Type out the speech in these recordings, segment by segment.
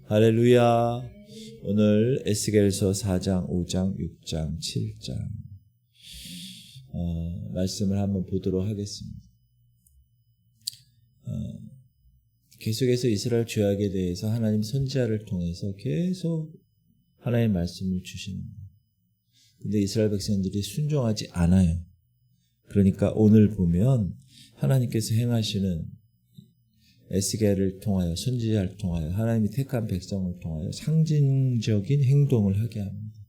할렐루야. 오늘 에스겔서 4장, 5장, 6장, 7장 말씀을 한번 보도록 하겠습니다. 계속해서 이스라엘 죄악에 대해서 하나님 선지자를 통해서 계속 하나님의 말씀을 주시는 거예요. 근데 이스라엘 백성들이 순종하지 않아요. 그러니까 오늘 보면 하나님께서 행하시는 에스겔을 통하여, 선지자를 통하여, 하나님이 택한 백성을 통하여 상징적인 행동을 하게 합니다.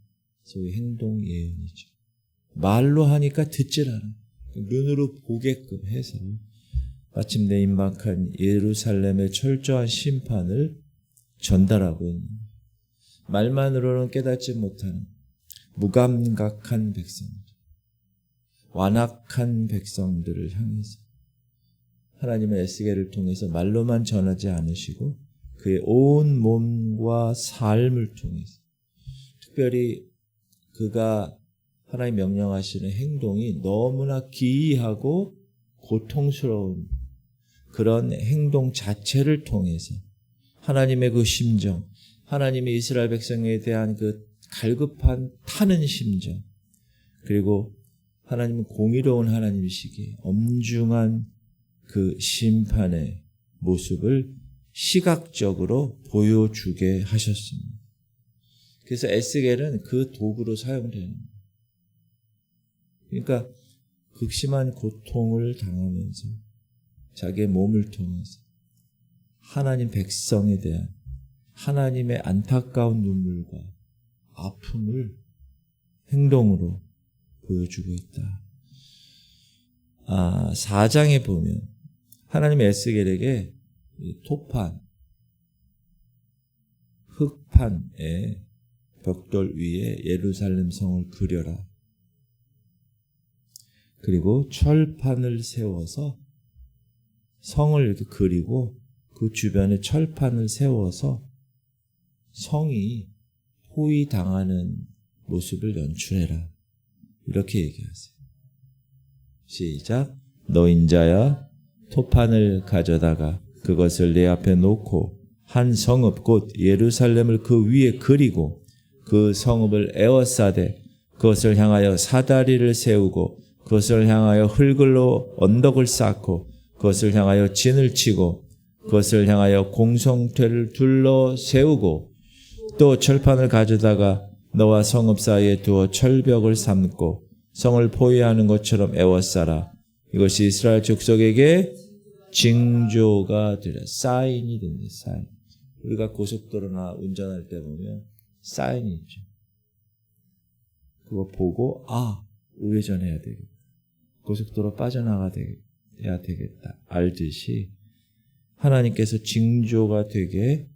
소위 행동 예언이죠. 말로 하니까 듣질 않아요. 눈으로 보게끔 해서 마침내 임박한 예루살렘의 철저한 심판을 전달하고 있는 거예요. 말만으로는 깨닫지 못하는 무감각한 백성들, 완악한 백성들을 향해서 하나님의 에스겔을 통해서 말로만 전하지 않으시고 그의 온 몸과 삶을 통해서, 특별히 그가 하나님 명령하시는 행동이 너무나 기이하고 고통스러운 그런 행동 자체를 통해서 하나님의 그 심정, 하나님의 이스라엘 백성에 대한 그 갈급한 타는 심정, 그리고 하나님은 공의로운 하나님이시기에 엄중한 그 심판의 모습을 시각적으로 보여주게 하셨습니다. 그래서 에스겔은 그 도구로 사용되는 거예요. 그러니까 극심한 고통을 당하면서 자기의 몸을 통해서 하나님 백성에 대한 하나님의 안타까운 눈물과 아픔을 행동으로 보여주고 있다. 4장에 보면 하나님의 에스겔에게 토판, 흙판에 벽돌 위에 예루살렘 성을 그려라. 그리고 철판을 세워서 성을 이렇게 그리고 그 주변에 철판을 세워서 성이 포위당하는 모습을 연출해라. 이렇게 얘기하세요. 시작. 너 인자야, 토판을 가져다가 그것을 내 앞에 놓고 한 성읍 곧 예루살렘을 그 위에 그리고 그 성읍을 에워싸되 그것을 향하여 사다리를 세우고 그것을 향하여 흙으로 언덕을 쌓고 그것을 향하여 진을 치고 그것을 향하여 공성퇴를 둘러 세우고 또 철판을 가져다가 너와 성읍 사이에 두어 철벽을 삼고 성을 포위하는 것처럼 에워싸라. 이것이 이스라엘 족속에게 징조가 되라. 사인이 된다. 사인. 우리가 고속도로나 운전할 때 보면 사인이 있죠. 그거 보고 우회전해야 되겠다. 고속도로 빠져나가야 되겠다. 알듯이 하나님께서 징조가 되게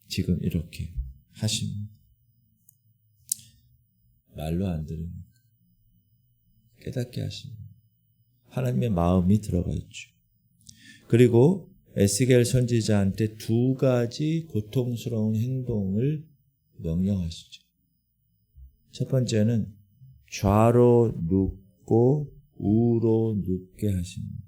지금 이렇게 하십니다. 말로 안 들으니까 깨닫게 하십니다. 하나님의 마음이 들어가 있죠. 그리고 에스겔 선지자한테 두 가지 고통스러운 행동을 명령하시죠. 첫 번째는 좌로 눕고 우로 눕게 하십니다.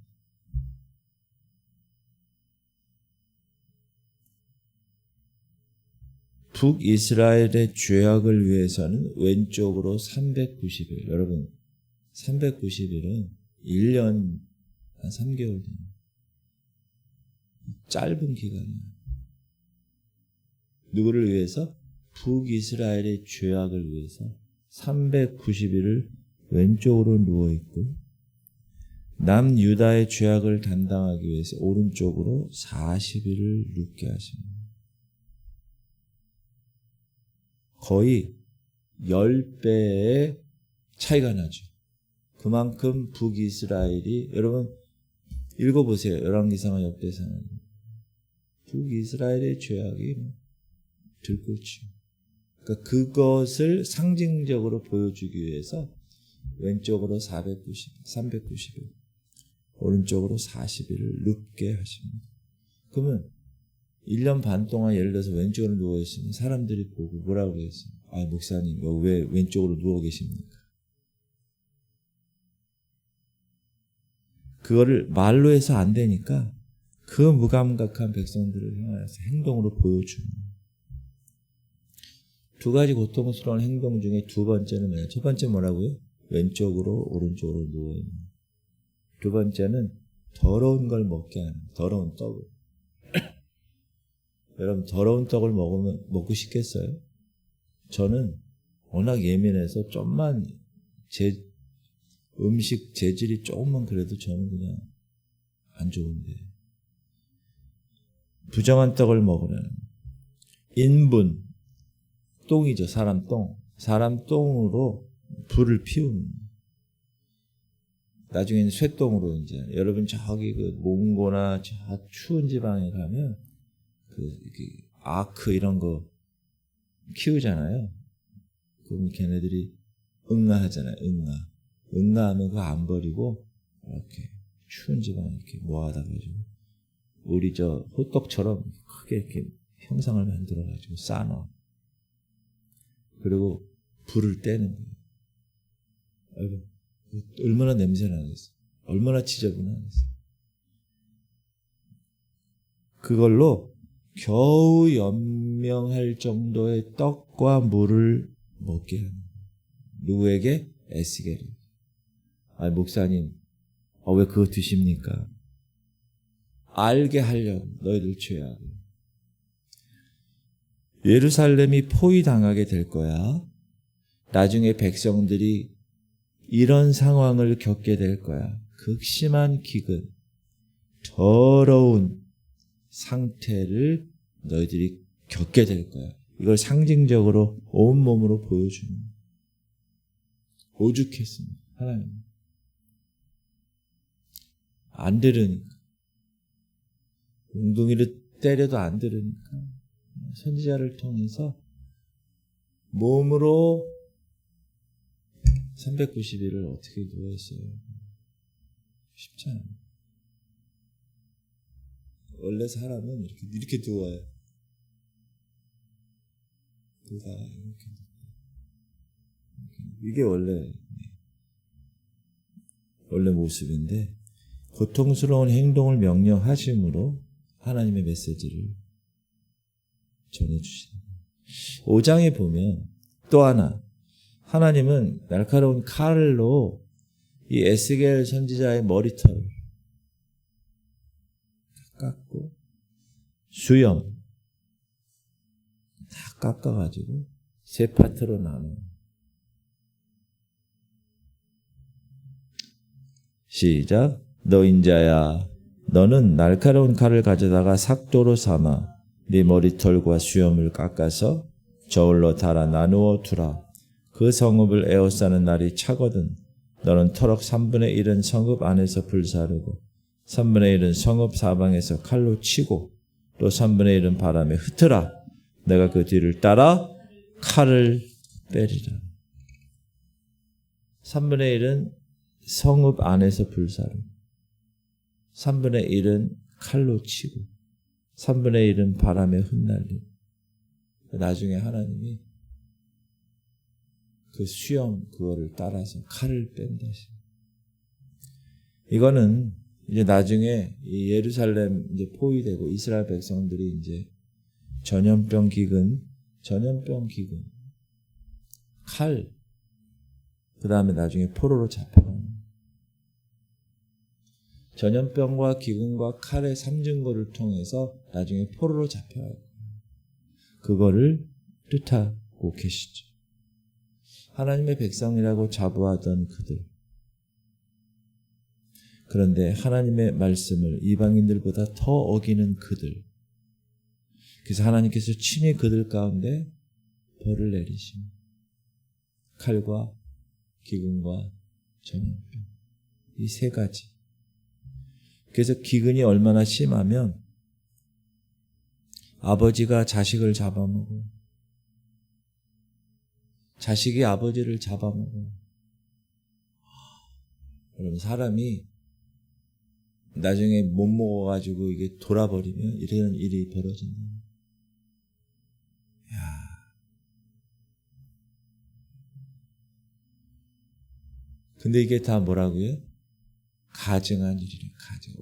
북이스라엘의 죄악을 위해서는 왼쪽으로 390일, 여러분 390일은 1년 한 3개월 됩니다. 짧은 기간이에요. 누구를 위해서? 북이스라엘의 죄악을 위해서 390일을 왼쪽으로 누워있고 남유다의 죄악을 담당하기 위해서 오른쪽으로 40일을 눕게 하십니다. 거의 10배의 차이가 나죠. 그만큼 북이스라엘이, 여러분 읽어보세요. 열왕기상하 역대상은 북이스라엘의 죄악이 들끓죠. 그러니까 그것을 상징적으로 보여주기 위해서 왼쪽으로 390일, 오른쪽으로 40일을 눕게 하십니다. 그러면 1년 반 동안 예를 들어서 왼쪽으로 누워있으면 사람들이 보고 뭐라고 했어요? 목사님 왜 왼쪽으로 누워 계십니까? 그거를 말로 해서 안 되니까 그 무감각한 백성들을 향해서 행동으로 보여주는 거예요. 두 가지 고통스러운 행동 중에 두 번째는 뭐냐? 첫 번째 뭐라고요? 왼쪽으로 오른쪽으로 누워있는. 두 번째는 더러운 걸 먹게 하는, 더러운 떡을. 여러분, 더러운 떡을 먹고 싶겠어요? 저는 워낙 예민해서 좀만 음식 재질이 조금만 그래도 저는 그냥 안 좋은데. 부정한 떡을 먹으려는. 인분, 똥이죠. 사람 똥. 사람 똥으로 불을 피우는. 나중에는 쇠똥으로 이제 여러분 저기 그 몽고나 저 추운 지방에 가면 이렇게 아크 이런 거 키우잖아요. 그럼 걔네들이 응아하잖아요. 응아하면 그거 안 버리고 이렇게 추운 지방에 이렇게 모아다 가지고 우리 저 호떡처럼 크게 이렇게 형상을 만들어 가지고 쌓아놔. 그리고 불을 떼는 거예요. 얼마나 냄새 나겠어요. 얼마나 지저분하겠어요. 그걸로 겨우 연명할 정도의 떡과 물을 먹게 하는 거예요. 누구에게? 에스겔이. 목사님, 왜 그거 드십니까? 알게 하려고 너희들 죄악을. 예루살렘이 포위당하게 될 거야. 나중에 백성들이 이런 상황을 겪게 될 거야. 극심한 기근, 더러운 상태를 너희들이 겪게 될 거야. 이걸 상징적으로 온몸으로 보여주는 거야. 오죽했습니다. 하나님. 안 들으니까. 웅둥이를 때려도 안 들으니까 선지자를 통해서 몸으로 390일을 어떻게 누워있어요? 쉽지 않아요. 원래 사람은 이렇게 누워요. 이게 원래 모습인데 고통스러운 행동을 명령하심으로 하나님의 메시지를 전해주시는 5장에 보면 또 하나 하나님은 날카로운 칼로 이 에스겔 선지자의 머리털 깎고 수염 다 깎아가지고 세 파트로 나눠. 시작. 너 인자야, 너는 날카로운 칼을 가져다가 삭도로 삼아 네 머리털과 수염을 깎아서 저울로 달아 나누어 두라. 그 성읍을 에워싸는 날이 차거든 너는 터럭 3분의 1은 성읍 안에서 불사르고 3분의 1은 성읍 사방에서 칼로 치고 또 3분의 1은 바람에 흩으라. 내가 그 뒤를 따라 칼을 빼리라. 3분의 1은 성읍 안에서 불사르고 3분의 1은 칼로 치고 3분의 1은 바람에 흩날리고 나중에 하나님이 그 수염 그거를 따라서 칼을 뺀다. 이거는 이제 나중에 이 예루살렘 이제 포위되고 이스라엘 백성들이 이제 전염병 기근, 칼, 그 다음에 나중에 포로로 잡혀가는 전염병과 기근과 칼의 삼중고를 통해서 나중에 포로로 잡혀가요. 그거를 뜻하고 계시죠. 하나님의 백성이라고 자부하던 그들. 그런데 하나님의 말씀을 이방인들보다 더 어기는 그들. 그래서 하나님께서 친히 그들 가운데 벌을 내리십니다. 칼과 기근과 전염병. 이 세 가지. 그래서 기근이 얼마나 심하면 아버지가 자식을 잡아먹어. 자식이 아버지를 잡아먹어. 여러분 사람이 나중에 못 먹어가지고 이게 돌아버리면 이런 일이 벌어진다. 근데 이게 다 뭐라고요? 가증한 일이래.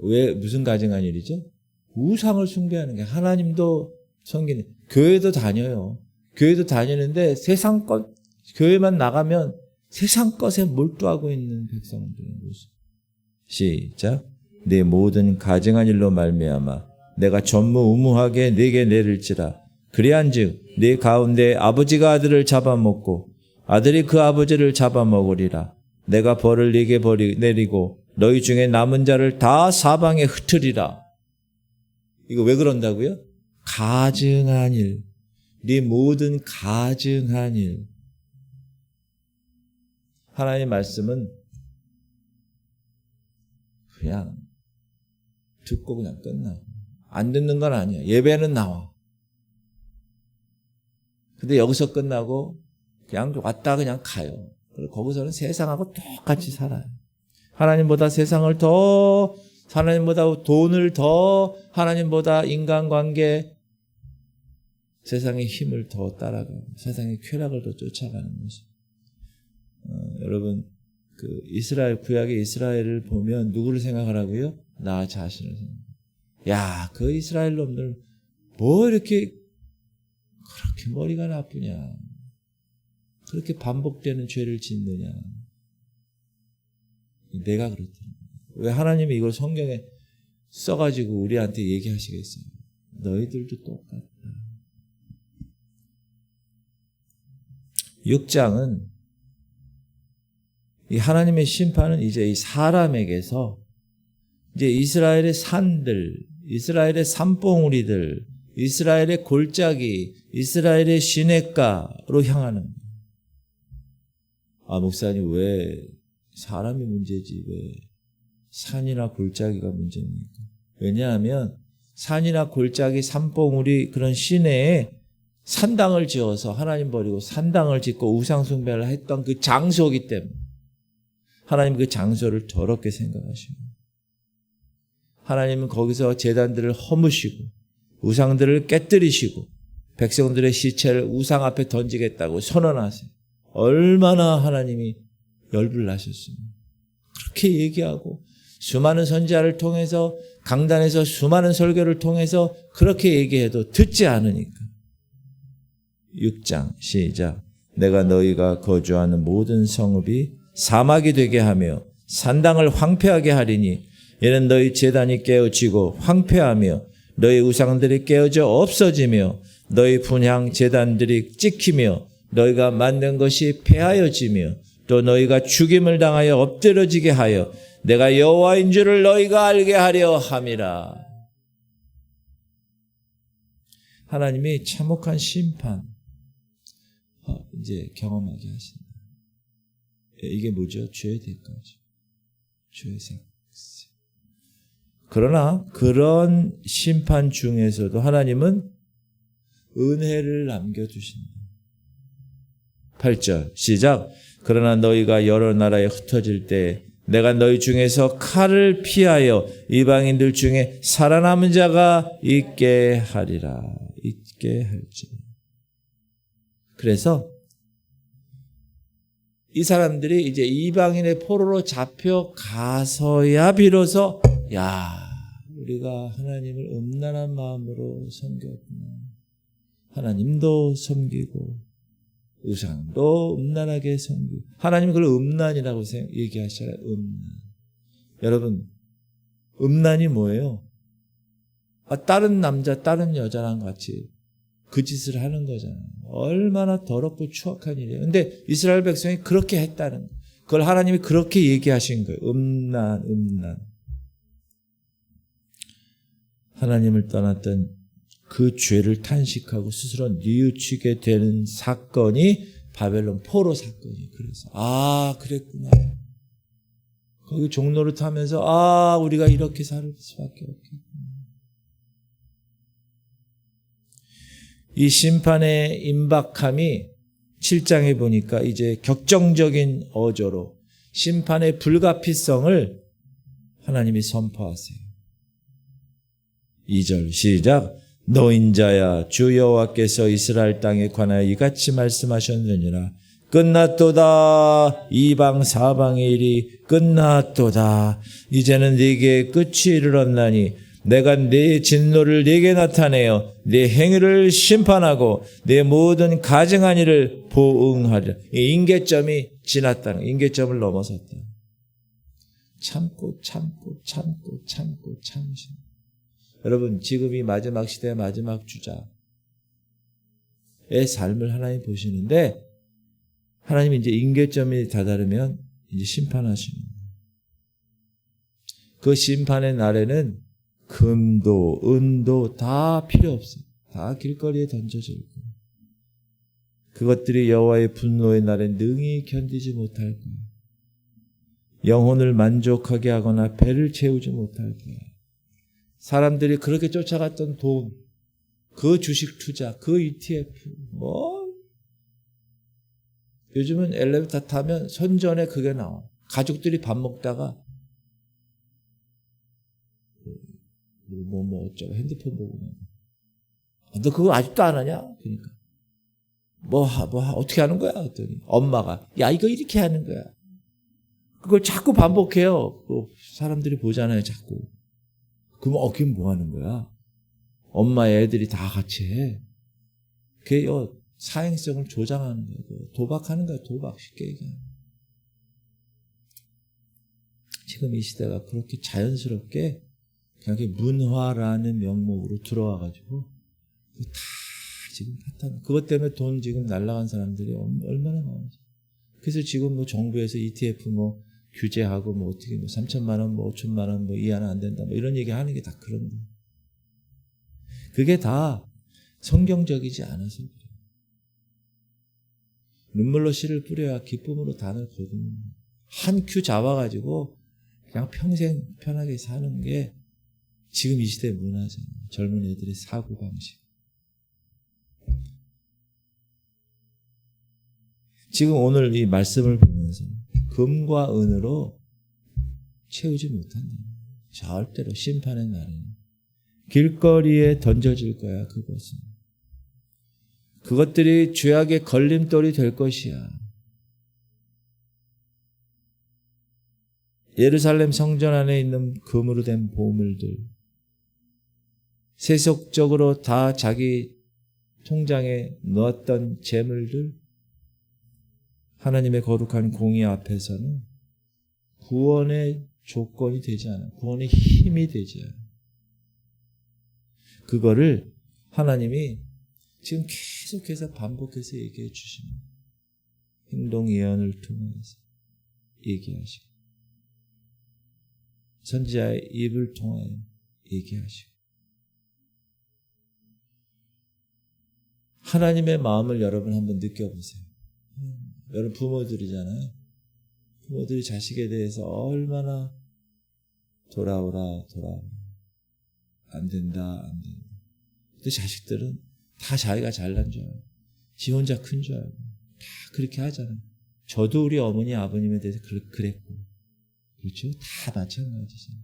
왜 무슨 가증한 일이죠? 우상을 숭배하는 게 하나님도 섬기는 교회도 다녀요. 교회도 다니는데 세상 것, 교회만 나가면 세상 것에 몰두하고 있는 백성들의 모습. 시작. 네 모든 가증한 일로 말미암아 내가 전무후무하게 네게 내릴지라. 그리한즉 네 가운데 아버지가 아들을 잡아먹고 아들이 그 아버지를 잡아먹으리라. 내가 벌을 네게 내리고 너희 중에 남은 자를 다 사방에 흩으리라. 이거 왜 그런다고요? 가증한 일. 네 모든 가증한 일. 하나님의 말씀은 그냥 듣고 그냥 끝나. 안 듣는 건 아니야. 예배는 나와. 근데 여기서 끝나고 그냥 왔다 그냥 가요. 그리고 거기서는 세상하고 똑같이 살아요. 하나님보다 세상을 더, 하나님보다 돈을 더, 하나님보다 인간관계, 세상의 힘을 더 따라가고 세상의 쾌락을 더 쫓아가는 모습. 여러분 그 이스라엘 구약의 이스라엘을 보면 누구를 생각하라고요? 나 자신을 생각. 야, 그 이스라엘 놈들 뭐 이렇게 그렇게 머리가 나쁘냐? 그렇게 반복되는 죄를 짓느냐? 내가 그렇더라고요. 왜 하나님이 이걸 성경에 써가지고 우리한테 얘기하시겠어요? 너희들도 똑같다. 6장은 이 하나님의 심판은 이제 이 사람에게서 이제 이스라엘의 산들, 이스라엘의 산봉우리들, 이스라엘의 골짜기, 이스라엘의 시냇가로 향하는 거예요. 아, 목사님 왜 사람이 문제지 왜 산이나 골짜기가 문제입니까? 왜냐하면 산이나 골짜기, 산봉우리 그런 시내에 산당을 지어서 하나님 버리고 산당을 짓고 우상숭배를 했던 그 장소이기 때문에 하나님 그 장소를 더럽게 생각하시고 하나님은 거기서 제단들을 허무시고 우상들을 깨뜨리시고 백성들의 시체를 우상 앞에 던지겠다고 선언하세요. 얼마나 하나님이 열불 나셨습니까? 그렇게 얘기하고 수많은 선지자를 통해서 강단에서 수많은 설교를 통해서 그렇게 얘기해도 듣지 않으니까 6장 시작. 내가 너희가 거주하는 모든 성읍이 사막이 되게 하며 산당을 황폐하게 하리니 이는 너희 제단이 깨어지고 황폐하며 너희 우상들이 깨어져 없어지며 너희 분향 제단들이 찍히며 너희가 만든 것이 폐하여지며 또 너희가 죽임을 당하여 엎드러지게 하여 내가 여호와인 줄을 너희가 알게 하려 함이라. 하나님이 참혹한 심판 이제 경험하게 하신다. 이게 뭐죠? 죄의 대가죠. 죄의 삭. 그러나 그런 심판 중에서도 하나님은 은혜를 남겨두신다. 8절 시작. 그러나 너희가 여러 나라에 흩어질 때 내가 너희 중에서 칼을 피하여 이방인들 중에 살아남은 자가 있게 하리라. 있게 할지라. 그래서 이 사람들이 이제 이방인의 포로로 잡혀가서야 비로소 야, 우리가 하나님을 음란한 마음으로 섬겼구나. 하나님도 섬기고 우상도 음란하게 섬기고 하나님은 그걸 음란이라고 얘기하시잖아요. 음란. 여러분 음란이 뭐예요? 다른 남자 다른 여자랑 같이 그 짓을 하는 거잖아요. 얼마나 더럽고 추악한 일이에요. 근데 이스라엘 백성이 그렇게 했다는 거예요. 그걸 하나님이 그렇게 얘기하신 거예요. 음란. 하나님을 떠났던 그 죄를 탄식하고 스스로 뉘우치게 되는 사건이 바벨론 포로 사건이에요. 그래서 그랬구나. 거기 종로를 타면서 우리가 이렇게 살 수밖에 없겠구나. 이 심판의 임박함이 7장에 보니까 이제 격정적인 어조로 심판의 불가피성을 하나님이 선포하세요. 2절 시작. 노인자야 주 여호와께서 이스라엘 땅에 관하여 이같이 말씀하셨느니라. 끝났도다. 이방 사방의 일이 끝났도다. 이제는 네게 끝이 이르렀나니 내가 네 진노를 네게 나타내어 네 행위를 심판하고 네 모든 가증한 일을 보응하리라. 이 임계점이 지났다는, 임계점을 넘어섰다. 참고 참으신. 여러분, 지금 이 마지막 시대의 마지막 주자의 삶을 하나님 보시는데, 하나님이 이제 임계점이 다다르면 이제 심판하시는 거예요. 그 심판의 날에는 금도 은도 다 필요 없어요. 다 길거리에 던져질 거예요. 그것들이 여호와의 분노의 날에 능히 견디지 못할 거예요. 영혼을 만족하게 하거나 배를 채우지 못할 거예요. 사람들이 그렇게 쫓아갔던 돈, 그 주식 투자, 그 ETF, 요즘은 엘리베이터 타면 선전에 그게 나와. 가족들이 밥 먹다가 어쩌고 핸드폰 보고. 너 그거 아직도 안 하냐? 그러니까. 어떻게 하는 거야? 그랬더니 엄마가, 야, 이거 이렇게 하는 거야. 그걸 자꾸 반복해요. 사람들이 보잖아요, 자꾸. 그럼 그게 뭐 하는 거야? 엄마 애들이 다 같이 해. 그게 사행성을 조장하는 거예요. 도박하는 거야, 도박. 쉽게 얘기하면. 지금 이 시대가 그렇게 자연스럽게 그냥 문화라는 명목으로 들어와가지고 다 지금 그것 때문에 돈 지금 날라간 사람들이 얼마나 많은지. 그래서 지금 정부에서 ETF 규제하고 어떻게 3천만 원, 5천만 원 이하는 안 된다 이런 얘기 하는 게 다 그런 거예요. 그게 다 성경적이지 않아서 그래요. 눈물로 씨를 뿌려야 기쁨으로 단을 거두는 한 큐 잡아가지고 그냥 평생 편하게 사는 게 지금 이 시대의 문화잖아요. 젊은 애들의 사고방식. 지금 오늘 이 말씀을 보면서 금과 은으로 채우지 못한다. 절대로 심판의 날에는 길거리에 던져질 거야. 그것들이 죄악의 걸림돌이 될 것이야. 예루살렘 성전 안에 있는 금으로 된 보물들, 세속적으로 다 자기 통장에 넣었던 재물들, 하나님의 거룩한 공의 앞에서는 구원의 조건이 되지 않아요. 구원의 힘이 되지 않아요. 그거를 하나님이 지금 계속해서 반복해서 얘기해 주시는 행동 예언을 통해서 얘기하시고 선지자의 입을 통하여 얘기하시고 하나님의 마음을 여러분 한번 느껴보세요. 여러분 부모들이잖아요. 부모들이 자식에 대해서 얼마나 돌아오라 안 된다. 근데 자식들은 다 자기가 잘난 줄 알고 지 혼자 큰 줄 알고 다 그렇게 하잖아요. 저도 우리 어머니 아버님에 대해서 그랬고 그렇죠? 다 마찬가지잖아요.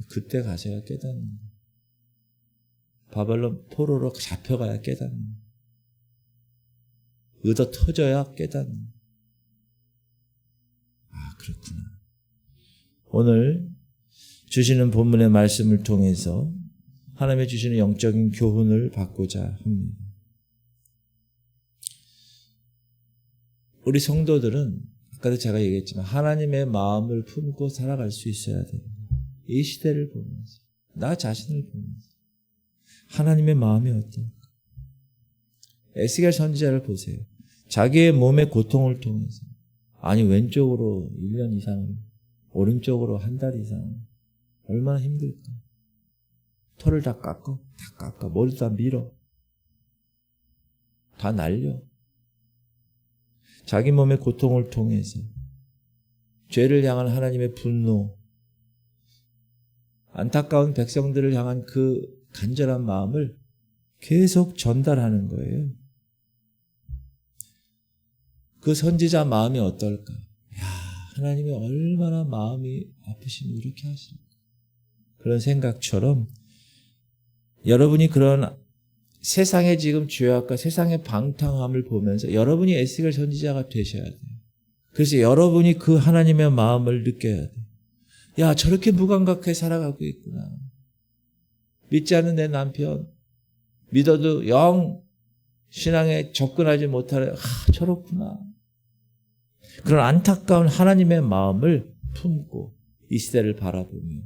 그때 가서야 깨닫는 거예요. 바벨론 포로로 잡혀가야 깨닫는 거예요. 얻어 터져야 깨닫는 거예요. 아, 그렇구나. 오늘 주시는 본문의 말씀을 통해서 하나님의 주시는 영적인 교훈을 받고자 합니다. 우리 성도들은 아까도 제가 얘기했지만 하나님의 마음을 품고 살아갈 수 있어야 돼요. 이 시대를 보면서 나 자신을 보면서 하나님의 마음이 어떨까? 에스겔 선지자를 보세요. 자기의 몸의 고통을 통해서 아니 왼쪽으로 1년 이상 오른쪽으로 한 달 이상 얼마나 힘들까? 털을 다 깎아 머리도 다 밀어 다 날려 자기 몸의 고통을 통해서 죄를 향한 하나님의 분노 안타까운 백성들을 향한 그 간절한 마음을 계속 전달하는 거예요. 그 선지자 마음이 어떨까? 야, 하나님이 얼마나 마음이 아프시면 이렇게 하실까? 그런 생각처럼 여러분이 그런 세상의 지금 죄악과 세상의 방탕함을 보면서 여러분이 에스겔 선지자가 되셔야 돼요. 그래서 여러분이 그 하나님의 마음을 느껴야 돼요. 야, 저렇게 무감각하게 살아가고 있구나. 믿지 않는 내 남편, 믿어도 영 신앙에 접근하지 못하려, 저렇구나. 그런 안타까운 하나님의 마음을 품고 이 시대를 바라보며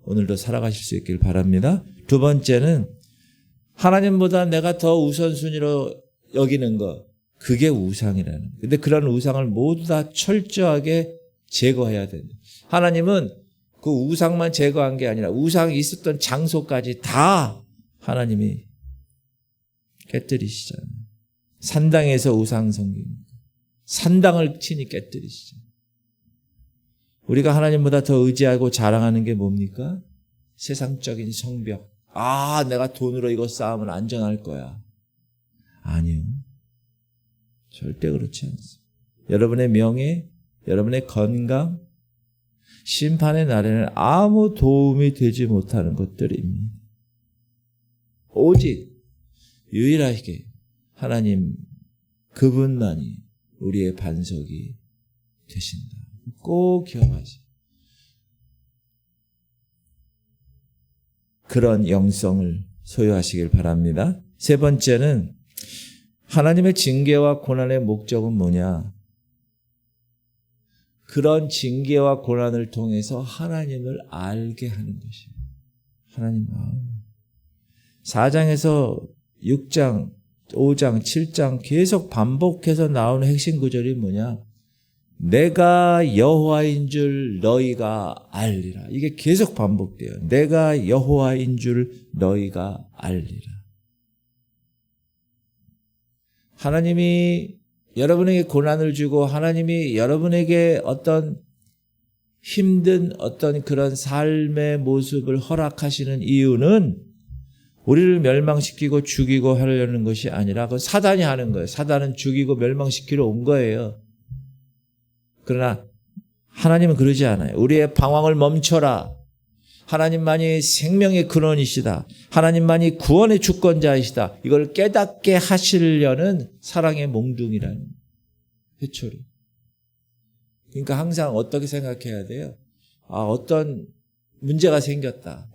오늘도 살아가실 수 있길 바랍니다. 두 번째는 하나님보다 내가 더 우선순위로 여기는 것, 그게 우상이라는 거예요. 근데 그런 우상을 모두 다 철저하게 제거해야 된다. 하나님은 그 우상만 제거한 게 아니라 우상이 있었던 장소까지 다 하나님이 깨뜨리시잖아요. 산당에서 우상 섬깁니다. 산당을 친히 깨뜨리시잖아요. 우리가 하나님보다 더 의지하고 자랑하는 게 뭡니까? 세상적인 성벽. 내가 돈으로 이거 쌓으면 안전할 거야. 아니요. 절대 그렇지 않습니다. 여러분의 명예, 여러분의 건강, 심판의 날에는 아무 도움이 되지 못하는 것들입니다. 오직 유일하게 하나님 그분만이 우리의 반석이 되신다. 꼭 기억하세요. 그런 영성을 소유하시길 바랍니다. 세 번째는 하나님의 징계와 고난의 목적은 뭐냐? 그런 징계와 고난을 통해서 하나님을 알게 하는 것이에요. 하나님 마음. 4장에서 6장, 5장, 7장 계속 반복해서 나오는 핵심 구절이 뭐냐? 내가 여호와인 줄 너희가 알리라. 이게 계속 반복돼요. 내가 여호와인 줄 너희가 알리라. 하나님이 여러분에게 고난을 주고 하나님이 여러분에게 어떤 힘든 어떤 그런 삶의 모습을 허락하시는 이유는 우리를 멸망시키고 죽이고 하려는 것이 아니라 그건 사단이 하는 거예요. 사단은 죽이고 멸망시키러 온 거예요. 그러나 하나님은 그러지 않아요. 우리의 방황을 멈춰라. 하나님만이 생명의 근원이시다. 하나님만이 구원의 주권자이시다. 이걸 깨닫게 하시려는 사랑의 몽둥이라는 회초리. 그러니까 항상 어떻게 생각해야 돼요? 어떤 문제가 생겼다.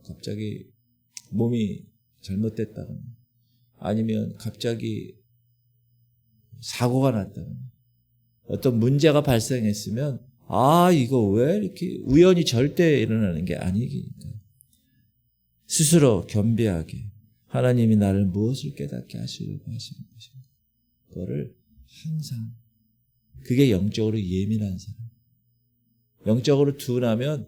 갑자기 몸이 잘못됐다거나 아니면 갑자기 사고가 났다거나 어떤 문제가 발생했으면 이거 왜 이렇게 우연히 절대 일어나는 게 아니니까 스스로 겸비하게 하나님이 나를 무엇을 깨닫게 하시려고 하시는 것인가. 그거를 항상 그게 영적으로 예민한 사람. 영적으로 둔하면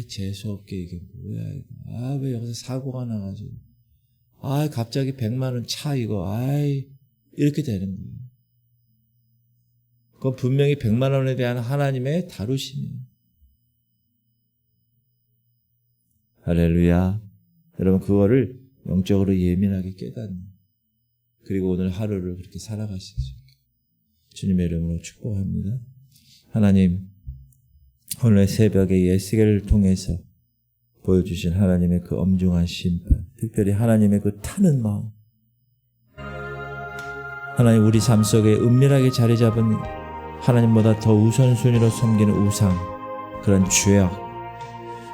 재수없게 이게 뭐야 이거. 왜 여기서 사고가 나가지고 갑자기 100만 원 차 이거 이렇게 되는 거예요. 그건 분명히 100만 원에 대한 하나님의 다루심이에요. 할렐루야. 여러분 그거를 영적으로 예민하게 깨닫는 그리고 오늘 하루를 그렇게 살아가시죠. 주님의 이름으로 축복합니다. 하나님 오늘 새벽에 예수계를 통해서 보여주신 하나님의 그 엄중한 심판, 특별히 하나님의 그 타는 마음, 하나님 우리 삶 속에 은밀하게 자리 잡은 하나님보다 더 우선순위로 섬기는 우상, 그런 죄악,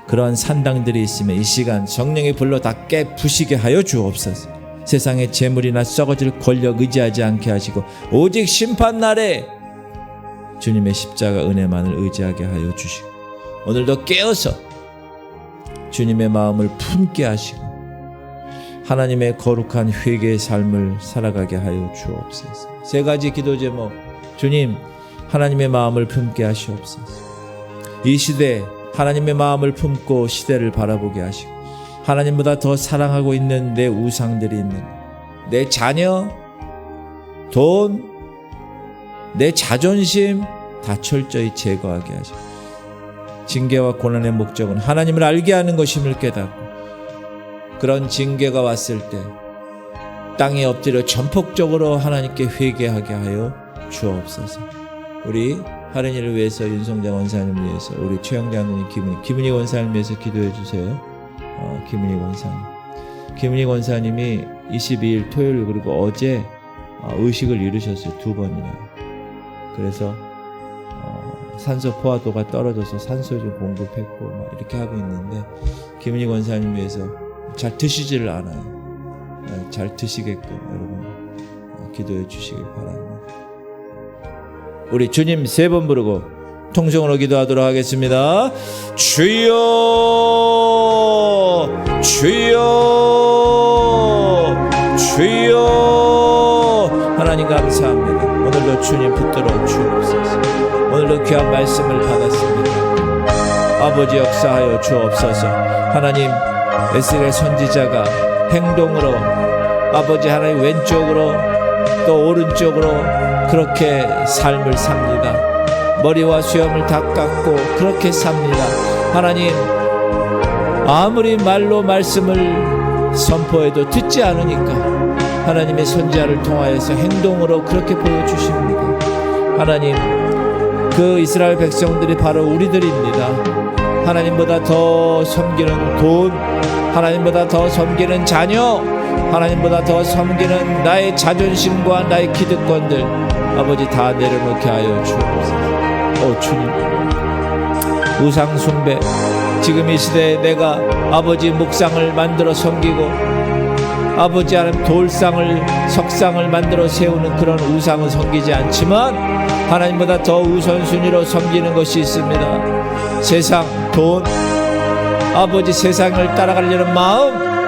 그러한 산당들이 있으면 이 시간 성령의 불로 다 깨부시게 하여 주옵소서. 세상의 재물이나 썩어질 권력 의지하지 않게 하시고 오직 심판날에 주님의 십자가 은혜만을 의지하게 하여 주시고 오늘도 깨어서 주님의 마음을 품게 하시고 하나님의 거룩한 회개의 삶을 살아가게 하여 주옵소서. 세 가지 기도 제목. 주님 하나님의 마음을 품게 하시옵소서. 이 시대 하나님의 마음을 품고 시대를 바라보게 하시고 하나님보다 더 사랑하고 있는 내 우상들이 있는 내 자녀, 돈, 내 자존심 다 철저히 제거하게 하시고 징계와 고난의 목적은 하나님을 알게 하는 것임을 깨닫고 그런 징계가 왔을 때 땅에 엎드려 전폭적으로 하나님께 회개하게 하여 주옵소서. 우리 하른이를 위해서 윤성자 원사님을 위해서 우리 최영자 누님 김은희 원사님을 위해서 기도해 주세요. 김은희 원사님. 김은희 원사님이 22일 토요일 그리고 어제 의식을 잃으셨어요. 2번이나. 그래서 산소 포화도가 떨어져서 산소 좀 공급했고 막 이렇게 하고 있는데 김은희 권사님 위해서 잘 드시지를 않아요. 잘 드시게끔 여러분 기도해 주시길 바랍니다. 우리 주님 3번 부르고 통성으로 기도하도록 하겠습니다. 주여 주여 주여. 하나님 감사합니다. 오늘도 주님 붙들어 주옵소서. 오늘도 귀한 말씀을 받았습니다. 아버지 역사하여 주옵소서. 하나님 에스겔 선지자가 행동으로 아버지 하나님 왼쪽으로 또 오른쪽으로 그렇게 삶을 삽니다. 머리와 수염을 다 깎고 그렇게 삽니다. 하나님 아무리 말로 말씀을 선포해도 듣지 않으니까 하나님의 선지자를 통하여서 행동으로 그렇게 보여주십니다. 하나님 그 이스라엘 백성들이 바로 우리들입니다. 하나님보다 더 섬기는 돈, 하나님보다 더 섬기는 자녀, 하나님보다 더 섬기는 나의 자존심과 나의 기득권들 아버지 다 내려놓게 하여 주옵소서. 주님 우상 숭배 지금 이 시대에 내가 아버지 목상을 만들어 섬기고 아버지 하나님 돌상을 석상을 만들어 세우는 그런 우상을 섬기지 않지만 하나님보다 더 우선순위로 섬기는 것이 있습니다. 세상, 돈, 아버지 세상을 따라가려는 마음